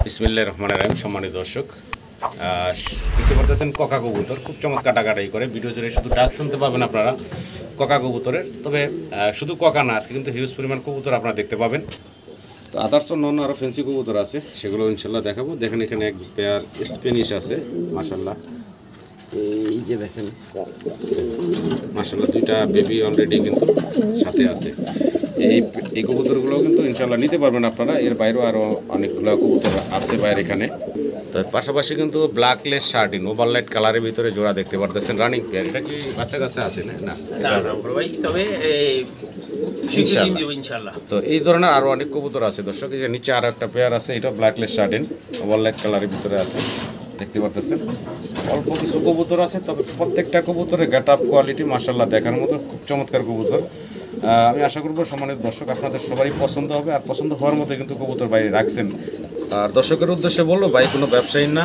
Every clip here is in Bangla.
বিসমিল্লাহির রহমানির রহিম। সম্মানিত দর্শক, দেখতে পারতেছেন কোকা কবুতর খুব চমৎকার ডাকাডাকি করে। ভিডিও জুড়ে শুধু ডাক শুনতে পাবেন আপনারা কোকা কবুতরের। তবে শুধু কোকা না, আজকে কিন্তু হিউজ পরিমাণ কবুতর আপনারা দেখতে পাবেন। তো আদার্স অন্য আরও ফ্যান্সি কবুতর আছে, সেগুলো ইনশাল্লাহ দেখাবো। দেখেন এখানে এক পেয়ার স্প্যানিশ আছে মাশাল্লাহ। এই যে দেখেন মাশাল্লাহ, দুইটা বেবি অলরেডি কিন্তু সাথে আছে। এই কবুতরগুলো কিন্তু ইনশাল্লাহ নিতে পারবেন আপনারা। এর বাইরেও আরও অনেকগুলো কবুতর আছে বাইরে এখানে। তার পাশাপাশি কিন্তু ব্ল্যাকলেস শার্টিন ওভারলাইট কালারের ভিতরে জোড়া দেখতে পারতেছেন, রানিং পেয়ার। এটা কি বাচ্চা কাচ্চা আছে না? তবে ইনশাআল্লাহ। তো এই ধরনের আরও অনেক কবুতর আছে দর্শক। এই যে নিচে আরও একটা পেয়ার আছে, এটা ব্ল্যাকলেস শার্টিন ওভারলাইট কালারের ভিতরে আছে, দেখতে পারতেছেন। অল্প কিছু কবুতর আছে, তবে প্রত্যেকটা কবুতরের গেট আপ কোয়ালিটি মাশাল্লাহ দেখার মতো, খুব চমৎকার কবুতর। আমি আশা করবো সম্মানিত দর্শক আপনাদের সবারই পছন্দ হবে, আর পছন্দ হওয়ার মতো কিন্তু কবুতর বাইরে রাখছেন। আর দর্শকের উদ্দেশ্যে বললো, ভাই কোনো ব্যবসায়ী না,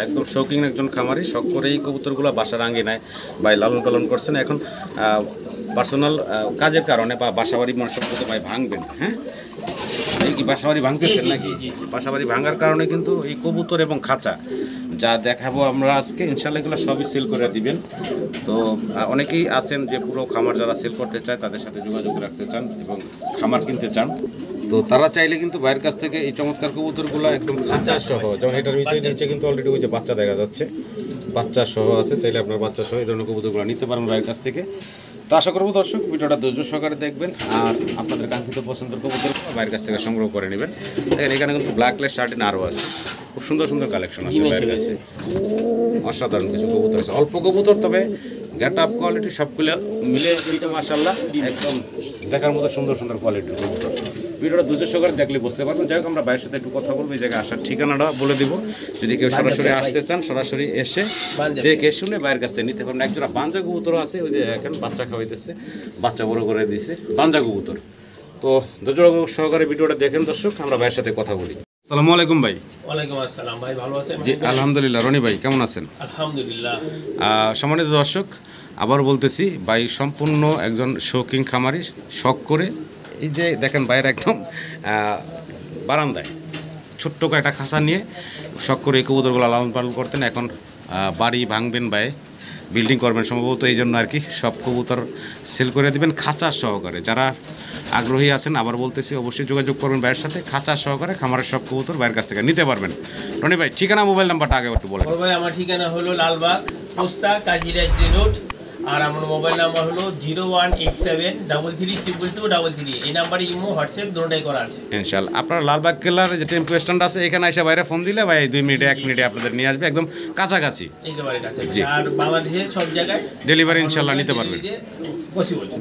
একদম শৌখিন একজন খামারি। শখ করে এই কবুতরগুলো বাসার আঙ্গিনায় ভাই লালন পালন করছেন। এখন পার্সোনাল কাজের কারণে বা বাসাবাড়ি মানুষের মতো ভাই ভাঙবেন। হ্যাঁ, এই কি বাসাবাড়ি ভাঙতেছেন নাকি? বাসাবাড়ি ভাঙার কারণে কিন্তু এই কবুতর এবং খাঁচা যা দেখাবো আমরা আজকে ইনশাল্লাহ এগুলো সবই সেল করে দিবেন। তো অনেকেই আছেন যে পুরো খামার যারা সেল করতে চায় তাদের সাথে যোগাযোগ রাখতে চান এবং খামার কিনতে চান, তো তারা চাইলে কিন্তু বাইরের কাছ থেকে এই চমৎকার কবুতরগুলো একদম খাঁচা সহ, যেমন এটার নিচে কিন্তু অলরেডি ওই যে বাচ্চা দেখা যাচ্ছে, বাচ্চা সহ আছে। চাইলে আপনার বাচ্চা সহ এই ধরনের কবুতরগুলো নিতে পারেন বাইরের কাছ থেকে। তো আশা করবো দর্শক ভিডিওটা ধৈর্য সহকারে দেখবেন আর আপনাদের কাঙ্ক্ষিত পছন্দের কবুতরগুলো বাইরের কাছ থেকে সংগ্রহ করে নেবেন। দেখেন এখানে কিন্তু ব্ল্যাকলেস শার্টিন আরও আছে, খুব সুন্দর সুন্দর কালেকশন আছে বাইরের কাছে। অসাধারণ কিছু কবুতর আছে, অল্প কবুতর, তবে গেট আপ কোয়ালিটি সবগুলো মিলে কিন্তু মাশাল্লাহ একদম দেখার মতো সুন্দর সুন্দর কোয়ালিটির কবুতর। ভিডিওটা ধৈর্য সহকারে দেখলে বুঝতে পারবেন। যাই হোক, আমরা বাইরের সাথে একটু কথা বলবো, এই জায়গায় আসার ঠিকানাটা বলে দিব। যদি কেউ সরাসরি আসতে চান, সরাসরি এসে দেখে শুনে বাইরের কাছ থেকে নিতে পারেন। একজোড়া বাঞ্জা কবুতর আছে, ওই যে এখন বাচ্চা খাওয়াইতেছে, বাচ্চা বড় করে দিয়েছে, বাঞ্জা কবুতর। তো ধৈর্য সহকারে ভিডিওটা দেখেন দর্শক, আমরা ভাইয়ের সাথে কথা বলি। আসসালামু আলাইকুম ভাই। ওয়ালাইকুম আসসালাম ভাই, ভালো আছেন? জি আলহামদুলিল্লাহ। রনি ভাই কেমন আছেন? আলহামদুলিল্লাহ। সম্মানিত দর্শক, আবার বলতেছি, ভাই সম্পূর্ণ একজন শৌখিন খামারি। শখ করে এই যে দেখেন বাইরে একদম বারান্দায় ছোট্ট একটা খাঁচা নিয়ে শখ করে এই কবুতরগুলো লালন পালন করতেন। এখন বাড়ি ভাঙবেন, ভাই বিল্ডিং করবেন সম্ভবত, এই জন্য আর কি সব কবুতর সেল করে দিবেন খাঁচা সহকারে। যারা আগ্রহী আছেন, আবার বলতেছি, অবশ্যই যোগাযোগ করবেন ভাইয়ের সাথে। খাঁচা সহকারে খামারের সব কবুতর ভাইয়ের কাছ থেকে নিতে পারবেন। রনি ভাই ঠিকানা, মোবাইল নাম্বারটা আগে একটু বলেন। ভাই আমার ঠিকানা হলো লালবাগ পোস্তা কাজিরাজ রোড, আর আমার মোবাইল নাম্বার হলো 01873322233। এই নাম্বারে ইমো হোয়াটসঅ্যাপ দুটোটাই করা আছে ইনশাআল্লাহ। আপনার লালবাগ কেল্লার যে টেম্পো স্ট্যান্ড আছে, এখানে এসে বাইরে ফোন দিলে ভাই 2 মিনিটে 1 মিনিটে আপনাদের নিয়ে আসবে, একদম কাছাকাছি, একেবারে কাছাকাছি। আর বাংলাদেশের সব জায়গায় ডেলিভারি ইনশাআল্লাহ নিতে পারবেন।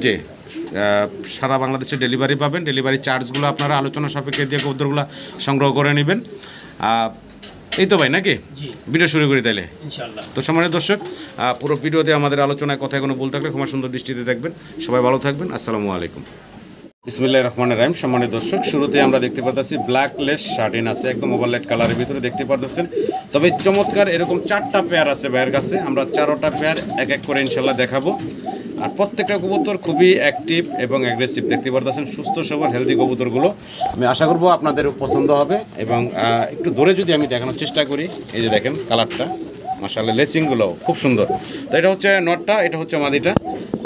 জি, সারা বাংলাদেশে ডেলিভারি পাবেন। ডেলিভারি চার্জগুলো আপনারা আলোচনা সাপেক্ষে দিয়ে কবুতরগুলো সংগ্রহ করে নেবেন। এই তো ভাই নাকি ভিডিও শুরু করি তাইলে ইনশাআল্লাহ। তো সম্মানিত দর্শক, পুরো ভিডিওতে আমাদের আলোচনায় কথা কোনো ভুল থাকলে ক্ষমা সুন্দর দৃষ্টিতে দেখবেন। সবাই ভালো থাকবেন। আসসালামু আলাইকুম। বিসমিল্লাহির রহমানির রহিম। সম্মানিত দর্শক, শুরুতে আমরা দেখতে পাচ্ছি ব্ল্যাকলেস শার্টিন আছে, একদম ওভারলাইট কালারের ভিতরে দেখতে পাচ্ছেন। তবে চমৎকার এরকম 4টা পেয়ার আছে ভাইয়ের কাছে। আমরা 4টা পেয়ার এক এক করে ইনশাল্লাহ দেখাবো। আর প্রত্যেকটা কবুতর খুবই অ্যাক্টিভ এবং অ্যাগ্রেসিভ, দেখতে পারতেছেন সুস্থ সবল হেলদি কবুতরগুলো। আমি আশা করবো আপনাদের পছন্দ হবে। এবং একটু ধরে যদি আমি দেখানোর চেষ্টা করি, এই যে দেখেন কালারটা মাশাআল্লাহ, লেসিংগুলো খুব সুন্দর। তো এটা হচ্ছে নটটা, এটা হচ্ছে মাদিটা।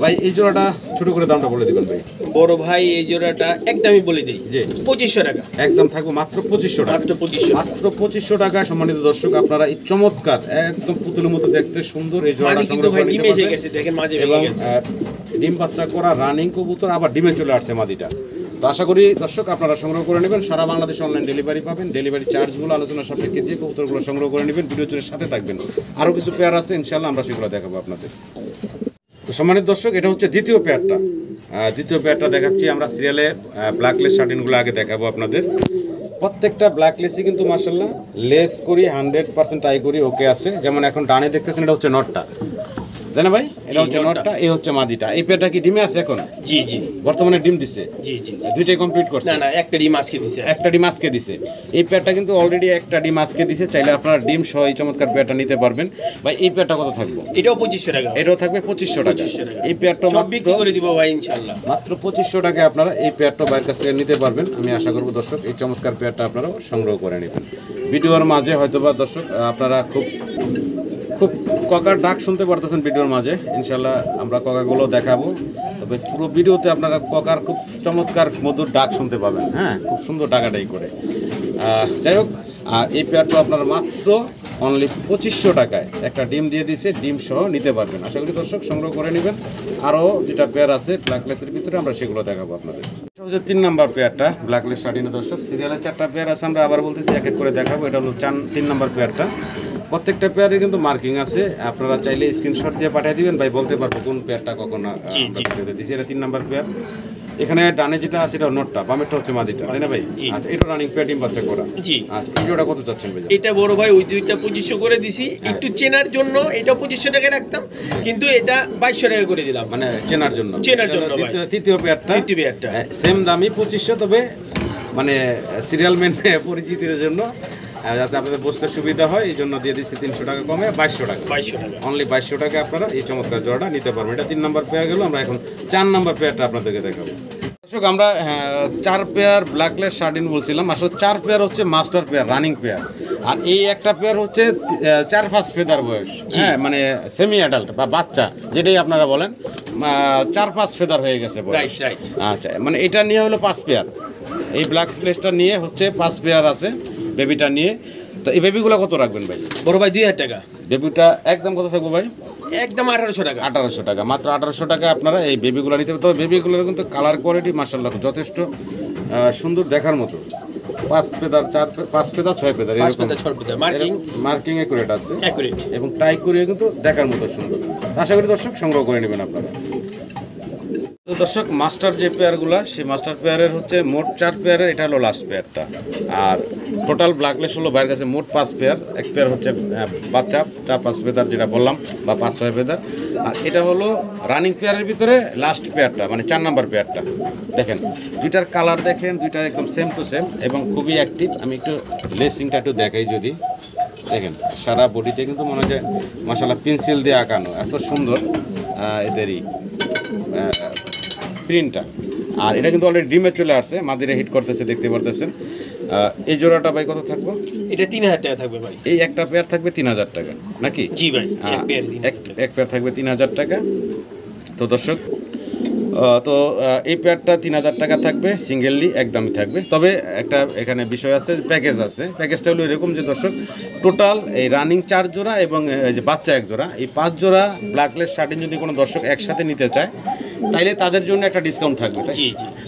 ভাই এই জোড়াটা ছোটো করে দামটা বলে দিবেন ভাই। বড় ভাই এই জোড়াটা একদমই বলে দিই যে 2500 টাকা, একদম থাকবো মাত্র 2500 টাকা। মাত্র 2500 টাকা। সম্মানিত দর্শক, আপনারা এই চমৎকার একদম পুতুলের মতো দেখতে সুন্দর এই জোড়াটা সংগ্রহ করে নিতে পারবেন। এবং ডিম বাচ্চা করা রানিং কবুতর, আবার ডিমে চলে আসছে মাদিটা। তো আশা করি দর্শক আপনারা সংগ্রহ করে নেবেন। সারা বাংলাদেশে অনলাইন ডেলিভারি পাবেন। ডেলিভারি চার্জগুলো আলোচনা সাপেক্ষে দিয়ে কবুতরগুলো সংগ্রহ করে নেবেন। ভিডিও চলে সাথে থাকবেন। আরও কিছু পেয়ার আছে ইনশাআল্লাহ, আমরা সেগুলো দেখাবো আপনাদের। তো সম্মানিত দর্শক, এটা হচ্ছে দ্বিতীয় পেয়ারটা। দ্বিতীয় পেয়ারটা দেখাচ্ছি আমরা সিরিয়ালে। ব্ল্যাকলেস শার্টিনগুলো আগে দেখাবো আপনাদের। প্রত্যেকটা ব্ল্যাকলেসই কিন্তু মাশাআল্লাহ লেস করি 100% আই করি ওকে আছে। যেমন এখন ডানে দেখতেছেন, এটা হচ্ছে নটটা। তাই না ভাই? এটা হচ্ছে নটটা, এই হচ্ছে মাদিটা। এই পেয়ারটা কি ডিমে আছে এখন? জি জি বর্তমানে ডিম দিছে? জি জি। দুইটাই কমপ্লিট করছে? না না, একটা ডিম আজকে দিছে। একটা ডিম আজকে দিছে। এই পেয়ারটা কিন্তু অলরেডি একটা ডিম আজকে দিছে। চাইলে আপনারা ডিম সহ এই চমৎকার পেয়ারটা নিতে পারবেন। ভাই এই পেয়ারটা কত থাকবে? এটাও 2500 টাকা। এটাও থাকবে 2500 টাকা। এই পেয়ারটা সব বিক্রি করে দিব ভাই ইনশাআল্লাহ। মাত্র 2500 টাকায় আপনারা এই পেয়ারটা বাইরের কাছ থেকে নিতে পারবেন। আমি আশা করব দর্শক এই চমৎকার পেয়ারটা আপনারা সংগ্রহ করে নেবেন। ভিডিওর মাঝে হয়তোবা দর্শক আপনারা খুব ককার ডাক শুনতে পারতেছেন ভিডিওর মাঝে। ইনশাল্লাহ আমরা ককাগুলো দেখাবো, তবে পুরো ভিডিওতে আপনারা ককার খুব চমৎকার মধুর ডাক শুনতে পাবেন। হ্যাঁ, খুব সুন্দর ডাকাডাকি করে। যাই হোক, এই পেয়ারটা আপনারা মাত্র অনলি 2500 টাকায় একটা ডিম দিয়ে দিছে, ডিম সহ নিতে পারবেন। আশা করি দর্শক সংগ্রহ করে নেবেন। আরও দুটা পেয়ার আছে ব্ল্যাকলেসের ভিতরে, আমরা সেগুলো দেখাবো আপনাদের। এটা হচ্ছে 3 নাম্বার পেয়ারটা ব্ল্যাকলেস শার্টিনের। দর্শক সিরিয়ালে 4টা পেয়ার আছে, আমরা আবার বলতেছি এক এক করে দেখাবো। এটা হলো 3 নাম্বার পেয়ারটা। প্রত্যেকটা পেয়ারে কিন্তু মার্কিং আছে, আপনারা চাইলে স্ক্রিনশট দিয়ে পাঠিয়ে দিবেন, ভাই বলতে পারবো কোন পেয়ারটা কখন দিচ্ছি। এটা 3 নাম্বার পেয়ার। এখানে ডানে যেটা আছে এটা নটটা, বামেরটা হচ্ছে মাদিটা, তাই না ভাই? আচ্ছা, এটা রানিং পেয়ার, ডিম বাচ্চা করা। জি। আচ্ছা, এই জোড়া কত চাচ্ছেন ভাই? এটা বড় ভাই ওই দুইটা 2500 করে দিছি, একটু চেনার জন্য এটা 2500 টাকা রাখতাম, কিন্তু এটা 2200 টাকা করে দিলাম। মানে চেনার জন্য ভাই। তৃতীয় পেয়ারটা সেম দামই 2500, তবে মানে সিরিয়াল মেন পরিচিতির জন্য যাতে আপনাদের বুঝতে সুবিধা হয় এই জন্য দিয়ে দিচ্ছি 300 টাকা কমে 2200 টাকা। অনলি 2200 টাকা আপনারা এই চমৎকার জোড়াটা নিতে পারবেন। এটা 3 নাম্বার পেয়ার গেল। আমরা এখন 4 নাম্বার পেয়ারটা আপনাদেরকে দেখাবো। দর্শক, আমরা 4 পেয়ার ব্ল্যাকলেস শার্টিন বলছিলাম, আসলে 4 পেয়ার হচ্ছে মাস্টার পেয়ার, রানিং পেয়ার। আর এই একটা পেয়ার হচ্ছে 4-5 ফেদার বয়স। হ্যাঁ, মানে সেমি অ্যাডাল্ট বা বাচ্চা যেটাই আপনারা বলেন, 4-5 ফেদার হয়ে গেছে বয়স। আচ্ছা, মানে এটা নিয়ে হলো 5 পেয়ার। এই ব্ল্যাকলেসটা নিয়ে হচ্ছে 5 পেয়ার আছে বেবিটা নিয়ে। তো এই বেবিগুলো কত রাখবেন ভাই? বড় ভাই 2000 টাকা। বেবিটা একদম কত থাকবো ভাই? একদম 1800 টাকা। 1800 টাকা, মাত্র 1800 টাকা আপনারা এই বেবিগুলো নিতে পারবেন। তবে বেবিগুলোর কিন্তু কালার কোয়ালিটি মাশাআল্লাহ যথেষ্ট সুন্দর দেখার মতো। 5 ফেদার 5 ফেদার 6 ফেদার এরকম মার্কিং একুরেট আছে এবং টাই করিয়ে কিন্তু দেখার মতো সুন্দর। আশা করি দর্শক সংগ্রহ করে নেবেন আপনারা। তো দর্শক, মাস্টার যে পেয়ারগুলো, সেই মাস্টার পেয়ারের হচ্ছে মোট 4 পেয়ারের, এটা হলো লাস্ট পেয়ারটা। আর টোটাল ব্ল্যাকলেস হলো বাইরের কাছে মোট 5 পেয়ার। এক পেয়ার হচ্ছে বাচ্চা 4-5 ফেদার যেটা বললাম, বা 5-6 ফেদার। আর এটা হলো রানিং পেয়ারের ভিতরে লাস্ট পেয়ারটা, মানে 4 নাম্বার পেয়ারটা। দেখেন দুইটার কালার দেখেন, দুইটা একদম সেম টু সেম এবং খুবই অ্যাক্টিভ। আমি একটু লেসিংটা একটু দেখাই যদি, দেখেন সারা বডিতে কিন্তু মনে হয় মাশাআল্লাহ পেন্সিল দিয়ে আঁকানো, এত সুন্দর এদেরই প্রিন্টটা। আর এটা কিন্তু অলরেডি ডিমে চলে আসছে, মাদিরে হিট করতেছে, দেখতে পারতেছেন। এই জোড়াটা ভাই কত থাকবে? এটা 3000 টাকা থাকবে ভাই। এই একটা পেয়ার থাকবে 3000 টাকা নাকি? জি ভাই, এক পেয়ার থাকবে 3000 টাকা। তো দর্শক, তো এই পেয়ারটা 3000 টাকা থাকবে, সিঙ্গেললি একদমই থাকবে। তবে একটা এখানে বিষয় আছে, প্যাকেজ আছে। প্যাকেজটা হলো এরকম যে দর্শক, টোটাল এই রানিং 4 জোড়া এবং এই যে বাচ্চা 1 জোড়া, এই 5 জোড়া ব্ল্যাকলেস শার্টিন যদি কোনো দর্শক একসাথে নিতে চায়, তাইলে তাদের জন্য একটা ডিসকাউন্ট থাকবে।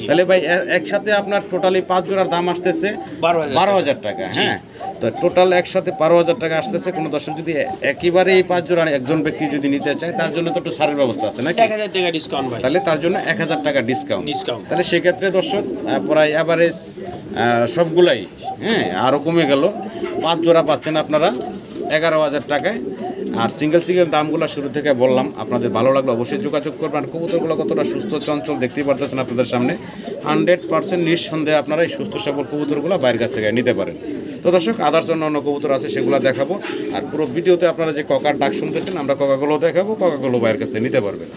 তাহলে ভাই একসাথে আপনার টোটালি 5 জোড়ার দাম আসতেছে 12,000 টাকা। হ্যাঁ, তো টোটাল একসাথে 12,000 টাকা আসতেছে। কোনো দর্শক যদি একেবারে এই 5 জোড়া একজন ব্যক্তি যদি নিতে চায়, তার জন্য তো একটু ছাড়ের ব্যবস্থা আছে নাকি? 1000 টাকা ডিসকাউন্ট ভাই। তাহলে তার জন্য 1000 টাকা ডিসকাউন্ট। তাহলে সেক্ষেত্রে দর্শক প্রায় অ্যাভারেজ সবগুলাই আরও কমে গেল। 5 জোড়া পাচ্ছেন আপনারা 11,000 টাকায়। আর সিঙ্গেল দামগুলো শুরু থেকে বললাম, আপনাদের ভালো লাগলো অবশ্যই যোগাযোগ করবেন। কবুতরগুলো কতটা সুস্থ চঞ্চল দেখতেই পারতেছেন আপনাদের সামনে। 100% নিঃসন্দেহে আপনারা এই সুস্থ সবল কবুতরগুলো বাইরের কাছ থেকে নিতে পারেন। তো দর্শক, আদার্স অন্য কবুতর আছে, সেগুলো দেখাবো। আর পুরো ভিডিওতে আপনারা যে ককার ডাক শুনতেছেন, আমরা ককাগুলো দেখাবো, ককাগুলো বাইরের কাছ থেকে নিতে পারবেন।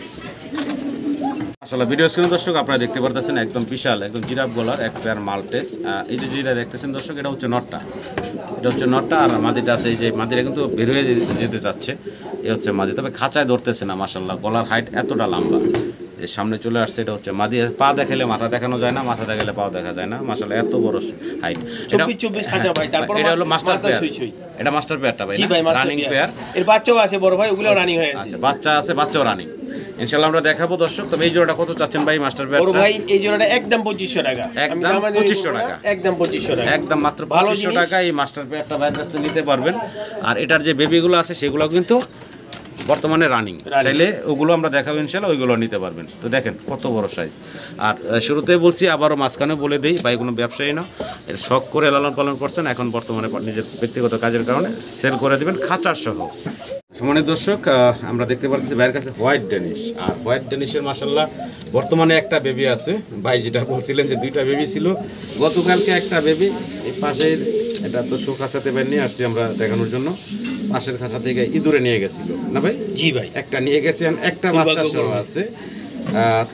আসলে ভিডিও স্ক্রিনে দর্শক আপনারা দেখতে পারতেছেন একদম বিশাল, একদম জিরাফ গলার এক পেয়ার মাল্টেস। এই যে যেটা দেখতেছেন দর্শক, এটা হচ্ছে নটটা, আর মাদিটা আছে। এই যে মাদিটা কিন্তু বের হয়ে যেতে চাচ্ছে, এ হচ্ছে মাদি। তবে খাঁচায় ধরতেছে না, মাশাআল্লাহ গলার হাইট এতটা লম্বা, এর সামনে চলে আসছে। এটা হচ্ছে মাদি। পা দেখালে মাথা দেখানো যায় না, মাথা দেখালে পাও দেখা যায় না, মাশাআল্লাহ এত বড় হাইট। এটা হলো মাস্টার পেয়ার। এটা মাস্টার পেয়ারটা ভাই, রানিং পেয়ার। এর বাচ্চাও আছে বড় ভাই, ওগুলো রানিং হয়ে আছে। আচ্ছা, বাচ্চা আছে, বাচ্চাও রানিং। ইনশাআল্লাহ আমরা দেখাবো দর্শক। তবে এই জোড়াটা কত চাচ্ছেন ভাই মাস্টার পেয়ার? বড় ভাই এই জোড়াটা একদম 2500 টাকা। একদম 2500 টাকা। একদম 2500 টাকা। একদম মাত্র 2500 টাকা এই মাস্টার পেয়ারটা বাইরের কাছ থেকে নিতে পারবেন। আর এটার যে বেবিগুলো আছে সেগুলো কিন্তু বর্তমানে রানিং, চাইলে ওগুলো আমরা দেখাবো ইনশাআল্লাহ, ওইগুলো নিতে পারবেন। তো দেখেন কত বড় সাইজ। আর শুরুতে বলছি, আবারও মাঝখানে বলে দিই, ভাই কোনো ব্যবসায়ী না, এর শখ করে লালন পালন করছেন, এখন বর্তমানে নিজের ব্যক্তিগত কাজের কারণে সেল করে দেবেন খাঁচার সহ। সম্মানিত দর্শক, আমরা দেখতে পাচ্ছি ভাইয়ের কাছে হোয়াইট ড্যানিশ, আর হোয়াইট ড্যানিশের মাশাআল্লাহ বর্তমানে একটা বেবি আছে। ভাই যেটা বলছিলেন যে 2টা বেবি ছিল, গতকালকে একটা বেবি এই পাশের, এটা তো শো খাঁচাতে বের নিয়ে আসছি আমরা দেখানোর জন্য, পাশের খাঁচা থেকে ইঁদুরে নিয়ে গেছিল না ভাই? জি ভাই, একটা নিয়ে গেছেন, একটা বাচ্চা সহ আছে।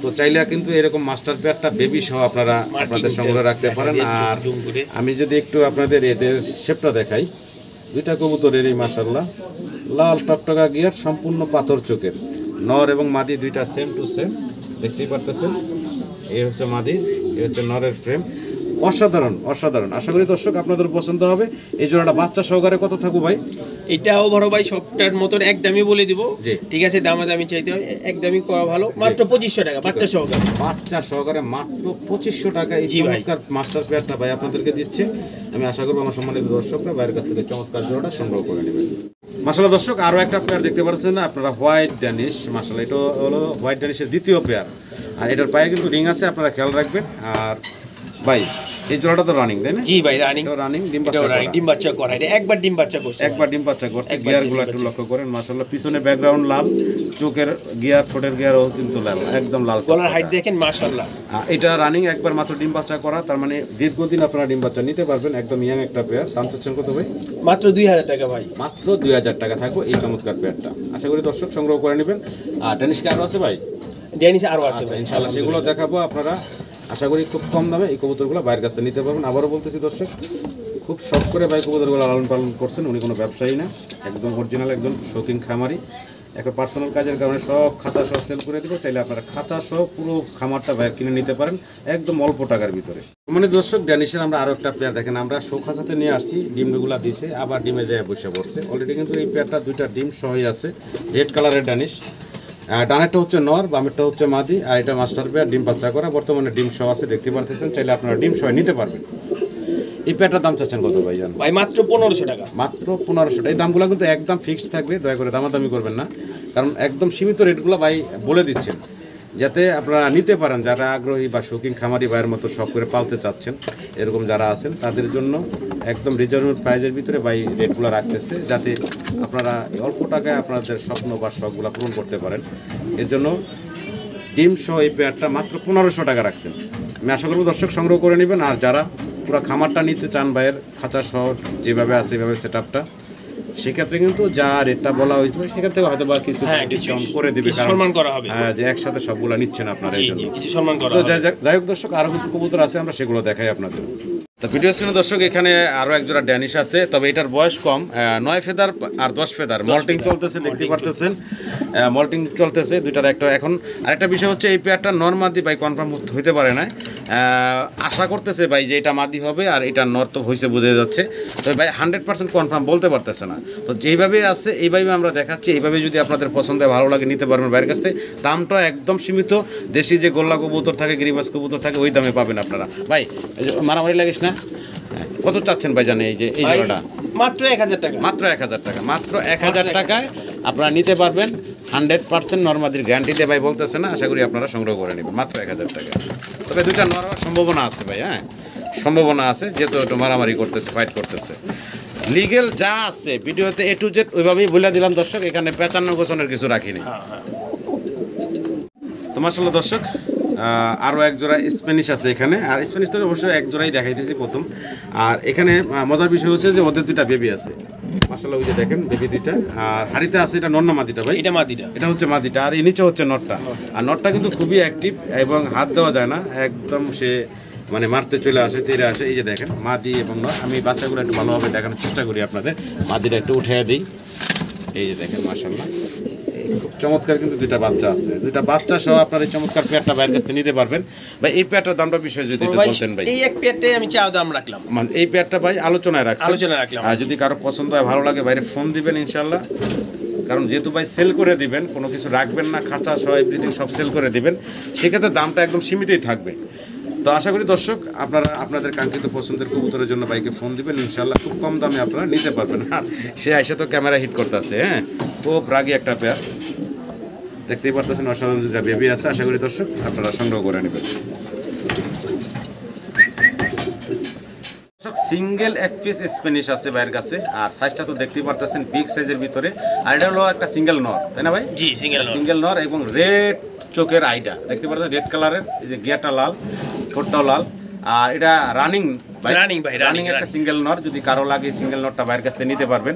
তো চাইলে কিন্তু এরকম মাস্টার পেয়ারটা বেবি সহ আপনারা আপনাদের সংগ্রহ রাখতে পারেন। আর আমি যদি একটু আপনাদের এদের শেপটা দেখাই, 2টা কবুতরের এই মাশাআল্লাহ লাল টকটকা গিয়ার, সম্পূর্ণ পাথর চোখের, নর এবং মাদি 2টা সেম টু সেম, দেখতেই পারতেছেন। এই হচ্ছে মাদি, এই হচ্ছে নরের ফ্রেম। অসাধারণ অসাধারণ, আশা করি দর্শক আপনাদের পছন্দ হবে। এই জোড়াটা বাচ্চা সহকারে কত থাকবো ভাই? এটাও বড় ভাই সবটার মতন একদমই বলে দিব। জি। ঠিক আছে, দামাদামি চাইতে হয়, একদমই করা ভালো, মাত্র 2500 টাকা বাচ্চা সহকারে। বাচ্চা সহকারে মাত্র 2500 টাকা এই জি ভাই। চমৎকার মাস্টার পেয়ারটা ভাই আপনাদেরকে দিচ্ছে। আমি আশা করবো আমার সম্মানিত দর্শকরা বাইরের কাছ থেকে চমৎকার জোড়াটা সংগ্রহ করে নেবেন। মাশাআল্লাহ দর্শক, আরও একটা পেয়ার দেখতে পাচ্ছেন আপনারা, হোয়াইট ড্যানিশ। মাশাআল্লাহ, এটা হলো হোয়াইট ড্যানিশের দ্বিতীয় পেয়ার, আর এটার পায়ে কিন্তু রিং আছে, আপনারা খেয়াল রাখবেন। আর ভাই এই জোড়াটা তো রানিং, তাই না? জি ভাই, রানিং। এটাও রানিং, ডিম এটাও বাচ্চা রানিং, করা। ডিম বাচ্চা করা। এটা একবার ডিম বাচ্চা করছে, একবার ডিম বাচ্চা করছে। একবার গিয়ারগুলো ডিম একটু বাচ্চা। লক্ষ্য করেন, মাশাআল্লাহ পিছনে ব্যাকগ্রাউন্ড লাল, চোখের গিয়ার, ঠোঁটের গিয়ারও কিন্তু লাল, একদম লাল। গলার হাইট দেখেন মাশাআল্লাহ। এটা রানিং, একবার মাত্র ডিম বাচ্চা করা, তার মানে দীর্ঘদিন আপনারা ডিম বাচ্চা নিতে পারবেন। একদম ইয়াং একটা পেয়ার। দাম চাচ্ছেন কত ভাই? মাত্র 2000 টাকা ভাই। মাত্র 2000 টাকা থাকবে এই চমৎকার পেয়ারটা। আশা করি দর্শক সংগ্রহ করে নেবেন। আর ড্যানিশকে আরও আছে ভাই? ড্যানিশ আরো আছে আচ্ছা, ভাই, ইনশাআল্লাহ সেগুলো দেখাবো। আপনারা আশা করি খুব কম দামে এই কবুতরগুলো বাইরের কাছ থেকে নিতে পারবেন। আবারও বলতেছি দর্শক, খুব শখ করে ভাই কবুতরগুলো লালন পালন করছেন। উনি কোনো ব্যবসায়ী না, একদম অরিজিনাল একজন শৌখিন খামারি। একটা পার্সোনাল কাজের কারণে সব খাঁচা সহ সেল করে দেবো। চাইলে আপনারা খাঁচা সহ পুরো খামারটা বাইরে কিনে নিতে পারেন একদম অল্প টাকার ভিতরে। মানে দর্শক, ড্যানিশের আমরা আরও একটা পেয়ার দেখেন, আমরা শো খাঁচাতে নিয়ে আসছি, ডিমগুলা দিছে, আবার ডিমে যায় বসে পড়ছে অলরেডি। কিন্তু এই পেয়ারটা 2টা ডিম সহই আছে, রেড কালারের ড্যানিশ। ডানেরটা হচ্ছে নর, বামেরটা হচ্ছে মাদি, আর এটা মাস্টার পেয়ার, ডিম বাচ্চা করা, বর্তমানে ডিম সহ আছে, দেখতে পারতেছেন। চাইলে আপনারা ডিম সহ নিতে পারবেন। এই পেয়ারটার দাম চাচ্ছেন কত ভাই জান? ভাই মাত্র 1500 টাকা। মাত্র 1500 টাকা। এই দামগুলো কিন্তু একদম ফিক্সড থাকবে, দয়া করে দামাদামি করবেন না, কারণ একদম সীমিত রেটগুলো ভাই বলে দিচ্ছেন, যাতে আপনারা নিতে পারেন। যারা আগ্রহী বা শৌখিন খামারি ভাইয়ের মতো শখ করে পালতে চাচ্ছেন, এরকম যারা আছেন, তাদের জন্য একদম রিজনেবল প্রাইজের ভিতরে ভাই রেটগুলো রাখতেছে, যাতে আপনারা অল্প টাকায় আপনাদের স্বপ্ন বা শখগুলো পূরণ করতে পারেন। এর জন্য ডিম সহ এই পেয়ারটা মাত্র 1500 টাকা রাখছেন। আমি আশা করব দর্শক সংগ্রহ করে নেবেন। আর যারা পুরো খামারটা নিতে চান ভাইয়ের খাঁচা সহ যেভাবে আছে এইভাবে সেট আপটা, সেক্ষেত্রে কিন্তু যা রেটটা বলা হয়েছিল সেক্ষেত্রে হয়তো বা কিছু ডিসকাউন্ট করে দিবে, কিছু সম্মান করা হবে। যে একসাথে সবগুলো নিচ্ছেন আপনারা, এই জি জন্য জি, কিছু সম্মান করা তো হবে। যাই হোক দর্শক, আরও কিছু কবুতর আছে, আমরা সেগুলো দেখাই আপনাদের। তো ভিডিও স্ক্রিনে দর্শক এখানে আরও এক জোড়া ড্যানিশ আছে, তবে এটার বয়স কম, 9 ফেদার আর 10 ফেদার মল্টিং চলতেছে, দেখতে পারতেছেন। মল্টিং চলতেছে 2টার একটা। এখন আরেকটা বিষয় হচ্ছে, এই পেয়ারটা নর মাদি ভাই কনফার্ম হইতে পারে না, আশা করতেছে ভাই যে এটা মাদি হবে, আর এটা নর তো হয়েছে বোঝা যাচ্ছে, তবে ভাই 100% কনফার্ম বলতে পারতেছে না। তো যেইভাবে আছে এইভাবে আমরা দেখাচ্ছি, এইভাবে যদি আপনাদের পছন্দে ভালো লাগে নিতে পারবেন বাইরের কাছ থেকে। দামটা একদম সীমিত, দেশি যে গোল্লা কবুতর থাকে, গিরিবাস কবুতর থাকে, ওই দামে পাবেন আপনারা। ভাই এই যে মারামারি লাগিস না, কত চাচ্ছেন ভাই জানে এই যে এই ভাই, জোড়াটা? মাত্র 1000 টাকা। মাত্র 1000 টাকা, মাত্র 1000 টাকায় আপনারা নিতে পারবেন। 100% নরমাদির গ্যারান্টি দিয়ে ভাই বলতেছে না, আশা করি আপনারা সংগ্রহ করে নেবেন মাত্র 1000 টাকা। তবে 2টা নর হওয়ার সম্ভাবনা আছে ভাই, হ্যাঁ সম্ভাবনা আছে, যেহেতু একটু মারামারি করতেছে, ফাইট করতেছে। লিগেল যা আছে ভিডিওতে A to Z ওইভাবেই বলে দিলাম দর্শক, এখানে পেঁচানো গোছনের কিছু রাখিনি। তো মাশাআল্লাহ দর্শক, আরও এক জোড়া স্প্যানিশ আছে এখানে, আর স্প্যানিশ তো অবশ্যই এক জোড়াই দেখাইতেছি প্রথম। আর এখানে মজার বিষয় হচ্ছে যে ওদের 2টা বেবি আছে, মাশাআল্লাহ ওই যে দেখেন বেবি 2টা। আর হাড়িতে আছে এটা নর না মাদিটা ভাই? এটা মাদিটা। এটা হচ্ছে মাদিটা, আর এই নিচে হচ্ছে নরটা। আর নরটা কিন্তু খুবই অ্যাক্টিভ এবং হাত দেওয়া যায় না, একদম সে মানে মারতে চলে আসে, তেড়ে আসে। এই যে দেখেন মাদি এবং নর, আমি বাচ্চাগুলো একটু ভালোভাবে দেখানোর চেষ্টা করি আপনাদের। মাদিটা একটু উঠে দিই, এই যে দেখেন মাশাআল্লাহ খুব চমৎকার কিন্তু 2টা বাচ্চা আছে। 2টা বাচ্চা সহ আপনার এই চমৎকার পেয়ারটা বাইরের কাছ থেকে নিতে পারবেন। ভাই এই পেয়ারটার দামটা বিষয় যদি একটু বলতেন ভাই। এই এক পেয়ারটাই আমি চাও দাম রাখলাম, মানে এই পেয়ারটা ভাই আলোচনায় রাখছি, আর যদি কারো পছন্দ হয় ভালো লাগে বাইরে ফোন দিবেন ইনশাল্লাহ, কারণ যেহেতু ভাই সেল করে দিবেন, কোনো কিছু রাখবেন না, খাঁচা সহ এভরিথিং সব সেল করে দিবেন, সেক্ষেত্রে দামটা একদম সীমিতই থাকবে। তো আশা করি দর্শক আপনারা আপনাদের কাঙ্ক্ষিত পছন্দের কবুতরের জন্য বাইকে ফোন দিবেন, ইনশাল্লাহ খুব কম দামে আপনারা নিতে পারবেন। আর সে আইসা তো ক্যামেরা হিট করতে আছে, হ্যাঁ খুব রাগি একটা পেয়ার, দেখতেই পারতেছেন অসাধারণ 2টা বেবি আছে। আশা করি দর্শক আপনারা সংগ্রহ করে নেবেন। সিঙ্গেল এক পিস স্প্যানিশ আছে ভাইয়ের কাছে, আর সাইজটা তো দেখতেই পারতেছেন বিগ সাইজের ভিতরে। আর এটা হলো একটা সিঙ্গেল নর, তাই না ভাই? জি সিঙ্গেল নর এবং রেড চোখের আইটা দেখতে পাচ্ছেন, রেড কালারের, এই যে গিয়ারটা লাল, ঠোঁটটাও লাল। আর এটা রানিং রানিং একটা সিঙ্গেল নর, যদি কারো লাগে সিঙ্গেল নটটা ভাইয়ের কাছ থেকে নিতে পারবেন।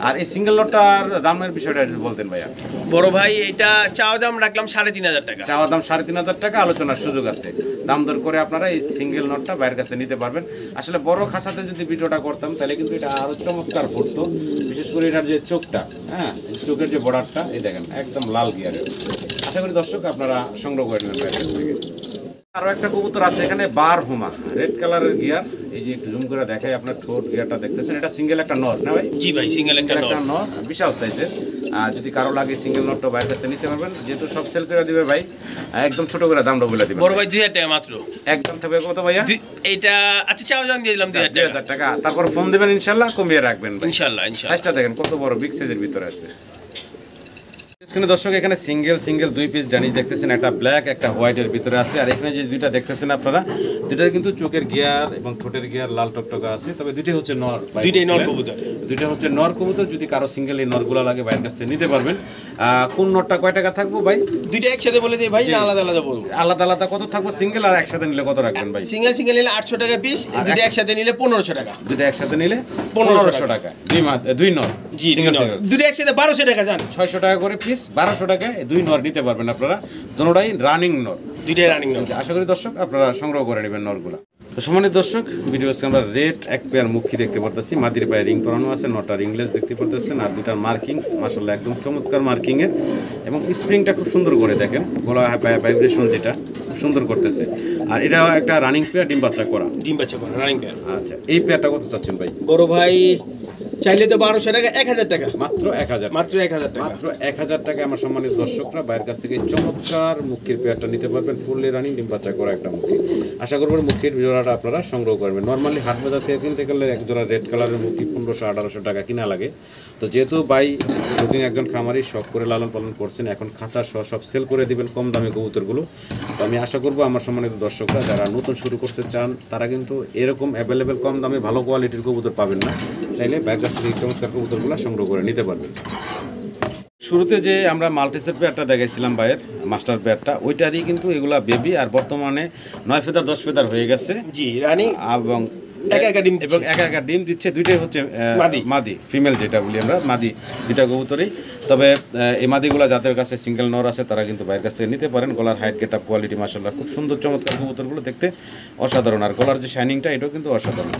আর এই সিঙ্গেল নটটার দামের বিষয়টা একটু বলতেন ভাইয়া। বড় ভাই এটা চাওয়া দাম রাখলাম 3,500 টাকা। চাওয়া দাম 3,500 টাকা, আলোচনার সুযোগ আছে, দাম দর করে আপনারা এই সিঙ্গেল নটটা ভাইয়ের কাছে নিতে পারবেন। আসলে বড় খাঁচাতে যদি ভিডিওটা করতাম তাহলে কিন্তু এটা আরো চমৎকার ফুটতো, বিশেষ করে এটার যে চোখটা, হ্যাঁ চোখের যে বর্ডারটা এই দেখেন একদম লাল গিয়ারের। আশা করি দর্শক আপনারা সংগ্রহ করে নেবেন ভাইয়ের কাছ থেকে। আরো একটা কবুতর আছে এখানে, বার হুমা, রেড কালারের গিয়ার। এই যে একটু জুম করে দেখাই, আপনার ঠোঁট গিয়ারটা দেখতেছেন, এটা সিঙ্গেল একটা নর না ভাই? জি ভাই, সিঙ্গেল একটা নর, বিশাল সাইজের। আর যদি কারো লাগে সিঙ্গেল নটটা বাইরের কাছে নিতে পারবেন, যেহেতু সব সেল করে দিবে ভাই, একদম ছোট করে দামটা বলে দিবেন। বড় ভাই 2,000 টাকা মাত্র। একদম থাকবে কত ভাইয়া? এইটা আচ্ছা চাওয়া দাম দিয়ে দিলাম 2,000 টাকা। তারপর ফোন দিবেন, ইনশাআল্লাহ কমিয়ে রাখবেন ভাই। ইনশাআল্লাহ। সাইজটা দেখেন কত বড়, বিগ সাইজের ভিতরে আছে। দর্শক এখানে সিঙ্গেল 2 পিস ডানিশ দেখতেছেন, একটা ব্ল্যাক একটা হোয়াইটের ভিতরে আছে। আর এখানে যে দুইটা দেখতেছেন আপনারা, দুইটার কিন্তু চোখের গিয়ার এবং ঠোঁটের গিয়ার লাল টকটকা আছে, তবে দুইটাই হচ্ছে নর। দুইটাই নর কবুতর। দুইটা হচ্ছে নর কবুতর, যদি কারো সিঙ্গেল এই নরগুলা লাগে বাইরের কাছ থেকে নিতে পারবেন। কোন নরটা কয় টাকা থাকবো ভাই? দুইটা একসাথে বলে দিই ভাই, না আলাদা আলাদা বলবো? আলাদা আলাদা কত থাকবো সিঙ্গেল, আর একসাথে নিলে কত রাখবেন ভাই? সিঙ্গেল নিলে 800 টাকা পিস, দুইটা একসাথে নিলে 1500 টাকা। দুইটা একসাথে নিলে 1500 টাকা, দুই নর। জি সিঙ্গেল দুইটা একসাথে 1200 টাকা জান, 600 টাকা করে পিস, 1200 টাকায় দুই নর নিতে পারবেন আপনারা। দুটোটাই রানিং নর, দুইটাই রানিং নর। আশা করি দর্শক আপনারা সংগ্রহ করে নেবেন নরগুলা। তো সম্মানিত দর্শক, ভিডিওতে আমরা রেড এক পেয়ার মুখী দেখতে পারতেছি, মাদির পায়ে রিং পরানো আছে, নটার ইংলিশ দেখতে পারতেছেন, আর দুটার মার্কিং মাশাআল্লাহ একদম চমৎকার মার্কিং এর, এবং স্প্রিংটা খুব সুন্দর করে দেখেন, গলা ভাইব্রেশন যেটা খুব সুন্দর করতেছে। আর এটা একটা রানিং পেয়ার, ডিম বাচ্চা করা রানিং পেয়ার। আচ্ছা, এই পেয়ারটা কত চাচ্ছেন ভাই? বড় ভাই চাইলে তো 1200 টাকা, 1000 টাকা মাত্র 1000, মাত্র 1000 টাকা, মাত্র 1000 টাকা। আমার সম্মানিত দর্শকরা বাইরের কাছ থেকে চমৎকার মুখের পেয়ারটা নিতে পারবেন, ফুললি রানিং ডিম বাচ্চা করা একটা মুখী। আশা করব মুখের জোড়াটা আপনারা সংগ্রহ করবেন। নর্মালি হাট বাজার থেকে কিনতে গেলে এক জোড়া রেড কালারের মুখী 1500-1800 টাকা কিনা লাগে। তো যেহেতু ভাই শুধু একজন খামারি শখ করে লালন পালন করছেন, এখন খাঁচা সহ সব সেল করে দিবেন কম দামে কবুতরগুলো। তো আমি আশা করব আমার সম্মানিত দর্শকরা যারা নতুন শুরু করতে চান তারা কিন্তু এরকম অ্যাভেলেবেল কম দামে ভালো কোয়ালিটির কবুতর পাবেন না, চাইলে বাইরের কাছ থেকে চমৎকার কবুতরগুলো সংগ্রহ করে নিতে পারবেন। শুরুতে যে আমরা মাল্টিসেট পেয়ারটা দেখাইছিলাম ভাইয়ের, মাস্টার পেয়ারটা, ওইটারই কিন্তু এগুলা বেবি, আর বর্তমানে 9 ফেদার 10 ফেদার হয়ে গেছে। জি রানিং, এবং একা ডিম দিচ্ছে। দুইটাই হচ্ছে মাদি ফিমেল, যেটা বলি আমরা মাদি, দুইটা কবুতরই। তবে এই মাদিগুলা যাদের কাছে সিঙ্গেল নর আছে তারা কিন্তু বাইরের কাছ থেকে নিতে পারেন। গলার হাইট, গেট আপ, কোয়ালিটি মাশাআল্লাহ খুব সুন্দর, চমৎকার কবুতরগুলো দেখতে অসাধারণ। আর গলার যে শাইনিংটা এটাও কিন্তু অসাধারণ,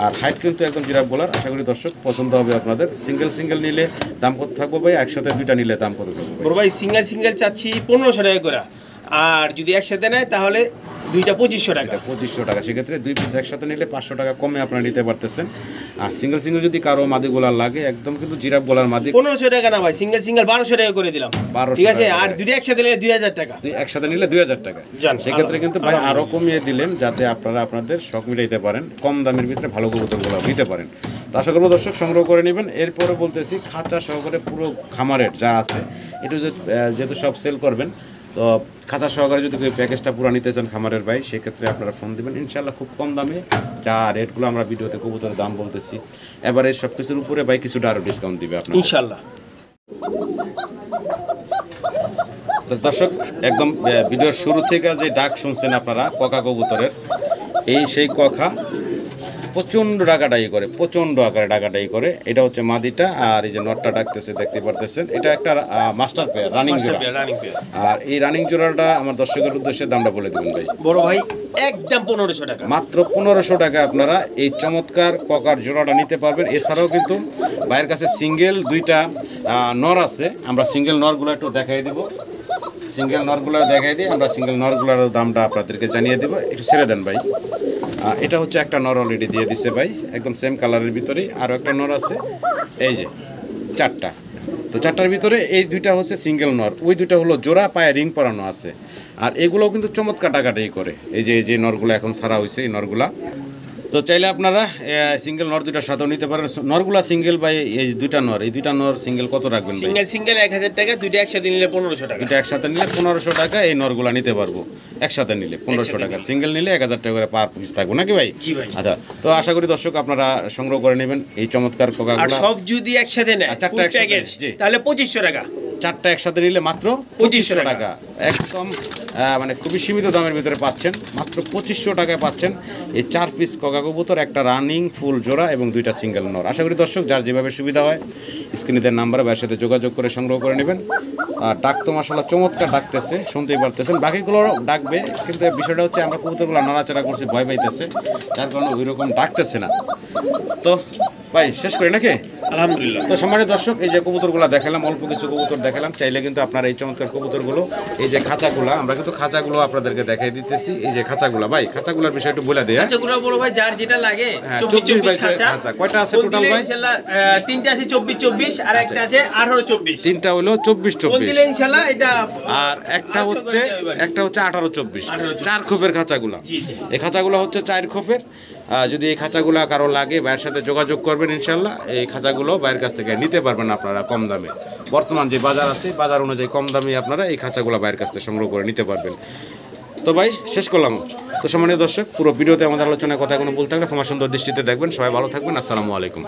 আর হাইট কিন্তু একদম জিরাফ গলার। আশা করি দর্শক পছন্দ হবে আপনাদের। সিঙ্গেল নিলে দাম কত থাকবো ভাই? একসাথে দুইটা নিলে দাম কত থাকবে ভাই? সিঙ্গেল চাচ্ছি 1500 টাকা করে, আর যদি একসাথে নেয় তাহলে দুইটা 2500 টাকা। 2500 টাকা, সেক্ষেত্রে 2 পিস একসাথে নিলে 500 টাকা কমে আপনারা নিতে পারতেছেন। আর সিঙ্গেল যদি কারো মাদি গোলার লাগে, একদম কিন্তু জিরাফ গোলার মাদি 1500 টাকা না ভাই, সিঙ্গেল 1200 টাকা করে দিলাম, ঠিক আছে? আর দুইটা একসাথে নিলে 2000 টাকা, একসাথে নিলে 2000 টাকা। সেক্ষেত্রে কিন্তু ভাই আরো কমিয়ে দিলেন, যাতে আপনারা আপনাদের শখ মিটাইতে পারেন, কম দামের ভিতরে ভালো কবুতরগুলো নিতে পারেন। তো আশা করবো দর্শক সংগ্রহ করে নেবেন। এরপরে বলতেছি খাঁচা সহকারে পুরো খামারের যা আছে, এটা যেহেতু সব সেল করবেন, তো খাঁচা সহকারে যদি প্যাকেজটা পুরো নিতে চান খামারের ভাই, সেক্ষেত্রে আপনারা ফোন দিবেন, ইনশাআল্লাহ খুব কম দামে, যা রেটগুলো আমরা ভিডিওতে কবুতরের দাম বলতেছি, এবারে সব কিছুর উপরে ভাই কিছুটা আরও ডিসকাউন্ট দিবে আপনার ইনশাআল্লাহ। দর্শক একদম ভিডিওর শুরু থেকে যে ডাক শুনছেন আপনারা ককা কবুতরের, এই সেই ককা প্রচণ্ড ডাকাডাই করে। এটা হচ্ছে মাদিটা, আর এই যে নটটা ডাকতেছে দেখতে পারতেছেন, এটা একটা মাস্টার পেয়ার, রানিং জোড়া। আর এই রানিং জোড়াটা আমার দর্শকের উদ্দেশ্যে দামটা বলে দিবেন ভাই। বড় ভাই একদম 1500 টাকা, মাত্র 1500 টাকা আপনারা এই চমৎকার ককার জোড়াটা নিতে পারবেন। এছাড়াও কিন্তু ভাইয়ের কাছে সিঙ্গেল দুইটা নর আছে, আমরা সিঙ্গেল নরগুলো একটু দেখাই দিব। আমরা সিঙ্গেল নরগুলোর দামটা আপনাদেরকে জানিয়ে দেবো, একটু ছেড়ে দেন ভাই। এটা হচ্ছে একটা নর অলরেডি দিয়ে দিছে ভাই, একদম সেম কালারের ভিতরেই। আরও একটা নর আছে, এই যে 4টা। তো 4টার ভিতরে এই দুইটা হচ্ছে সিঙ্গেল নর, ওই দুইটা হলো জোড়া, পায়ে রিং পরানো আছে। আর এগুলোও কিন্তু চমৎকার ডাকাডাকি করে। এই যে নরগুলো এখন ছাড়া হয়েছে, এই নরগুলা তো চাইলে আপনারা সিঙ্গেল নর দুইটার সাথেও নিতে পারেন। নরগুলা সিঙ্গেল বা এই দুইটা নর, এই দুইটা নর সিঙ্গেল কত রাখবেন ভাই? সিঙ্গেল 1000 টাকা, দুইটা একসাথে নিলে 1500 টাকা। দুইটা একসাথে নিলে 1500 টাকা এই নরগুলা নিতে পারবো। একসাথে নিলে 1500 টাকা, সিঙ্গেল নিলে 1000 টাকা করে পার পিস থাকবে নাকি ভাই? জি ভাই। আচ্ছা, তো আশা করি দর্শক আপনারা সংগ্রহ করে নেবেন এই চমৎকার আর কোকাগুলা। সব যদি একসাথে নেয় আর চারটা ফুল একসাথে, প্যাকেজ, জি। তাহলে 2500 টাকা। চারটা একসাথে নিলে মাত্র 2500 টাকা, একদম মানে খুবই সীমিত দামের ভিতরে পাচ্ছেন। মাত্র 2500 টাকায় পাচ্ছেন এই 4 পিস কোকা কবুতর, একটা রানিং ফুল জোড়া এবং দুইটা সিঙ্গেল নর। আশা করি দর্শক যার যেভাবে সুবিধা হয় স্ক্রিনের নাম্বারে ভাইয়ের সাথে যোগাযোগ করে সংগ্রহ করে নেবেন। আর ডাক তো মাশাআল্লাহ চমৎকার ডাকতেছে, শুনতেই পারতেছেন। বাকিগুলো ডাকবে, কিন্তু বিষয়টা হচ্ছে আমরা কবুতরগুলো নাড়াচাড়া করছি, ভয় পাইতেছে, যার কারণে ওই রকম ডাকতেছে না। তো ভাই শেষ করি নাকি? আলহামদুলিল্লাহ। তো সম্মানিত দর্শক, এই যে কবুতরগুলো দেখালাম, অল্প কিছু কবুতর দেখালাম, চাইলে কিন্তু আপনারা এই চমৎকার কবুতরগুলো, এই যে খাঁচাগুলো, আমরা কিন্তু খাঁচাগুলো আপনাদেরকে দেখাই দিতেছি। এই যে খাঁচাগুলো, ভাই খাঁচাগুলোর বিষয় একটু বলে দেয়া। খাঁচাগুলো বড় ভাই যার যেটা লাগে, হ্যাঁ, 24 বাই খাঁচা। খাঁচা কয়টা আছে টোটাল ভাই? ইনশাআল্লাহ তিনটা আছে 24 আর একটা আছে 18-24। তিনটা হলো 24-24, দিলে ইনশাআল্লাহ এটা। আর একটা হচ্ছে 18-24, 18-24 4 খোপের খাঁচাগুলো। জি। এই খাঁচাগুলো হচ্ছে 4 খোপের। যদি এই খাঁচাগুলো কারো লাগে ভাইয়ের সাথে যোগাযোগ করবেন, ইনশাল্লাহ এই খাঁচাগুলো ভাইয়ের কাছ থেকে নিতে পারবেন আপনারা কম দামে। বর্তমান যে বাজার আছে, বাজার অনুযায়ী কম দামে আপনারা এই খাঁচাগুলো ভাইয়ের কাছ থেকে সংগ্রহ করে নিতে পারবেন। তো ভাই শেষ করলাম। তো সম্মানীয় দর্শক, পুরো ভিডিওতে আমাদের আলোচনায় কথা কোনো বলতে থাকলে ক্ষমা সুন্দর দৃষ্টিতে দেখবেন। সবাই ভালো থাকবেন। আসসালামু আলাইকুম।